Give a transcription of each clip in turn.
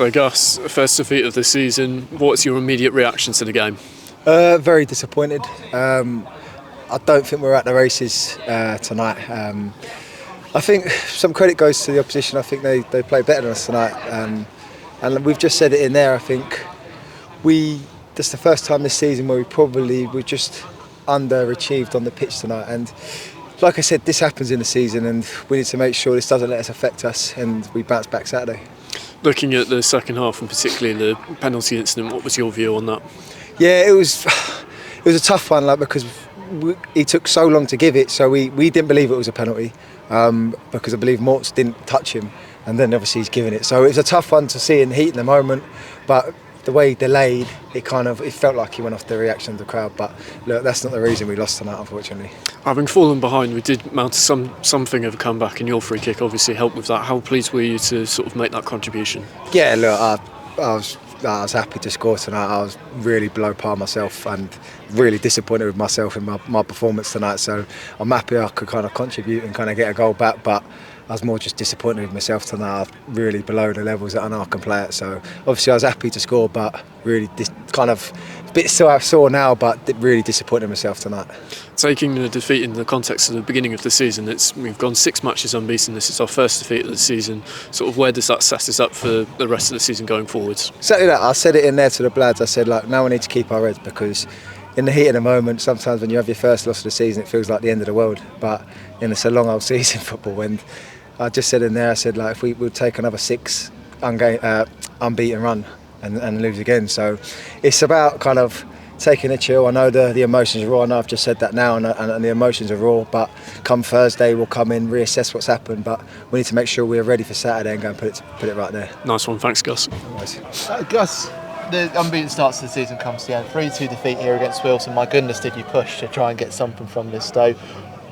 So Gus, first defeat of the season, what's your immediate reaction to the game? Very disappointed. I don't think we're at the races tonight. I think some credit goes to the opposition. I think they played better than us tonight. And we've just said it in there, I think that's the first time this season where we're just underachieved on the pitch tonight. And like I said, this happens in the season and we need to make sure this doesn't let us affect us and we bounce back Saturday. Looking at the second half and particularly the penalty incident, what was your view on that? Yeah, it was a tough one, because he took so long to give it, so we didn't believe it was a penalty because I believe Morts didn't touch him, and then obviously he's given it. So it was a tough one to see in heat in the moment, but the way he delayed, it felt like he went off the reaction of the crowd. But look, that's not the reason we lost tonight, unfortunately. Having fallen behind, we did mount something of a comeback, and your free kick obviously helped with that. How pleased were you to sort of make that contribution? Yeah, look, I was happy to score tonight. I was really below par myself and really disappointed with myself in my performance tonight. So I'm happy I could kind of contribute and kind of get a goal back, but I was more just disappointed with myself tonight. I was really below the levels that I know I can play at. So obviously I was happy to score, but really kind of a bit sore now, but really disappointed in myself tonight. Taking the defeat in the context of the beginning of the season, we've gone 6 matches unbeaten. This is our first defeat of the season. Sort of where does that set us up for the rest of the season going forwards? Exactly that. I said it in there to the Blads. I said, now we need to keep our heads, because in the heat of the moment, sometimes when you have your first loss of the season, it feels like the end of the world. But it's a long old season, football. And I just said in there, I said, if we would take another 6 unbeaten run and lose again. So it's about kind of taking a chill. I know the emotions are raw. I know I've just said that now, and the emotions are raw. But come Thursday, we'll come in, reassess what's happened. But we need to make sure we're ready for Saturday and go and put it right there. Nice one, thanks, Gus. Gus, the unbeaten start to the season comes to the end. 3-2 defeat here against Wealdstone. My goodness, did you push to try and get something from this? So,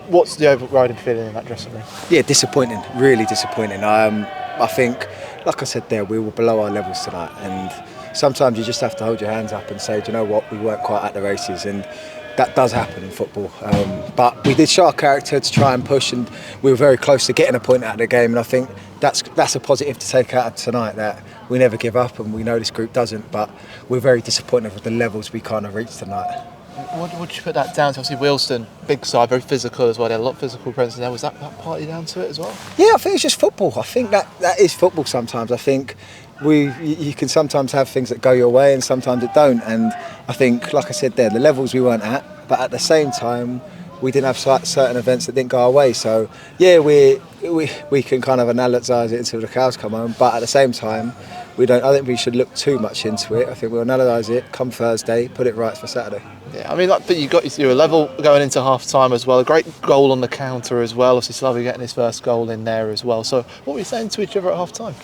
what's the overriding feeling in that dressing room? Yeah, disappointing. Really disappointing. I think, like I said there, we were below our levels tonight, and sometimes you just have to hold your hands up and say, do you know what, we weren't quite at the races, and that does happen in football. But we did show our character to try and push, and we were very close to getting a point out of the game, and I think that's a positive to take out of tonight, that we never give up, and we know this group doesn't, but we're very disappointed with the levels we kind of reached tonight. What would you put that down to? Obviously, Wealdstone, big side, very physical as well. They had a lot of physical presence there. Was that partly down to it as well? Yeah, I think it's just football. I think that is football sometimes. I think you can sometimes have things that go your way and sometimes it don't. And I think, like I said there, the levels we weren't at, but at the same time, we didn't have certain events that didn't go our way. So, yeah, we can kind of analyse it until the cows come home. But at the same time, I don't think we should look too much into it. I think we'll analyse it come Thursday, put it right for Saturday. Yeah, I mean, but you were level going into half time as well. A great goal on the counter as well. Obviously, Slavia getting his first goal in there as well. So, what were you saying to each other at half time?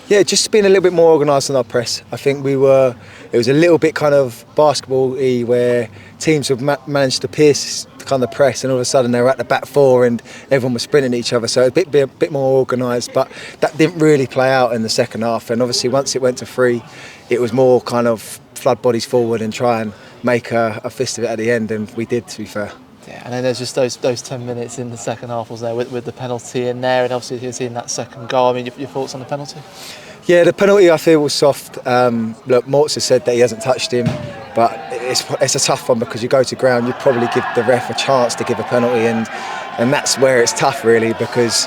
Yeah, just being a little bit more organised in our press. I think it was a little bit kind of basketball-y, where teams have managed to pierce kind of press, and all of a sudden they were at the back four and everyone was sprinting at each other. So a bit more organised, but that didn't really play out in the second half. And obviously once it went to 3, it was more kind of flood bodies forward and try and make a fist of it at the end, and we did, to be fair. Yeah, and then there's just those 10 minutes in the second half, was there, with the penalty in there, and obviously you're seeing that second goal. I mean, your thoughts on the penalty? Yeah, the penalty I feel was soft. Look, Morts has said that he hasn't touched him, but it's a tough one, because you go to ground, you probably give the ref a chance to give a penalty, and that's where it's tough really, because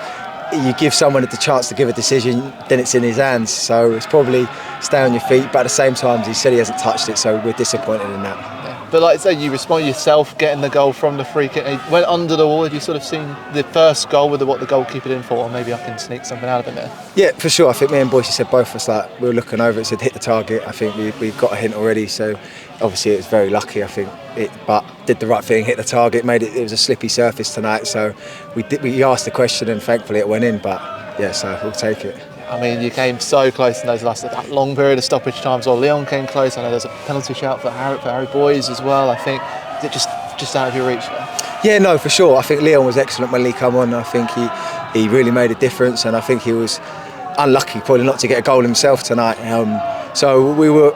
you give someone the chance to give a decision, then it's in his hands. So it's probably stay on your feet, but at the same time, he said he hasn't touched it, so we're disappointed in that. Yeah. But like I say, you respond yourself getting the goal from the free kick. He went under the wall. Have you sort of seen the first goal with what the goalkeeper did for, or maybe I can sneak something out of it there? Yeah, for sure. I think me and Boyce said, both of us, we were looking over it, said hit the target. I think we've got a hint already, so obviously it was very lucky, I think. But did the right thing, hit the target, it was a slippy surface tonight, so we asked the question and thankfully it went in, but yeah, so we'll take it. I mean, you came so close in that long period of stoppage times. Well, Leon came close. I know there's a penalty shout for Harry Boys as well. I think is it just out of your reach there? Yeah, no, for sure. I think Leon was excellent when Lee came on. I think he really made a difference, and I think he was unlucky probably not to get a goal himself tonight. So we were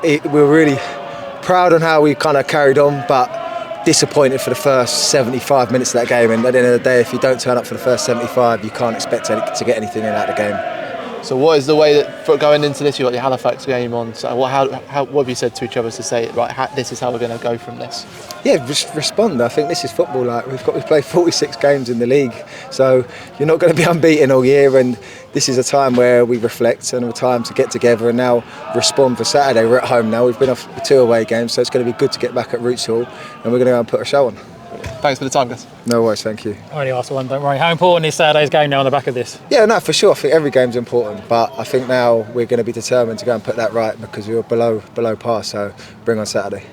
really proud on how we kind of carried on, but disappointed for the first 75 minutes of that game. And at the end of the day, if you don't turn up for the first 75, you can't expect to get anything out of the game. So what is the way that for going into this? You got the Halifax game on. So what have you said to each other to say right? This is how we're going to go from this. Yeah, respond. I think this is football. Like we've played 46 games in the league, so you're not going to be unbeaten all year. And this is a time where we reflect and a time to get together and now respond for Saturday. We're at home now. We've been off 2 away games, so it's going to be good to get back at Roots Hall, and we're going to go and put a show on. Thanks for the time, guys. No worries, thank you. I only asked one, don't worry. How important is Saturday's game now on the back of this? Yeah, no, for sure. I think every game's important, but I think now we're going to be determined to go and put that right because we were below par. So bring on Saturday.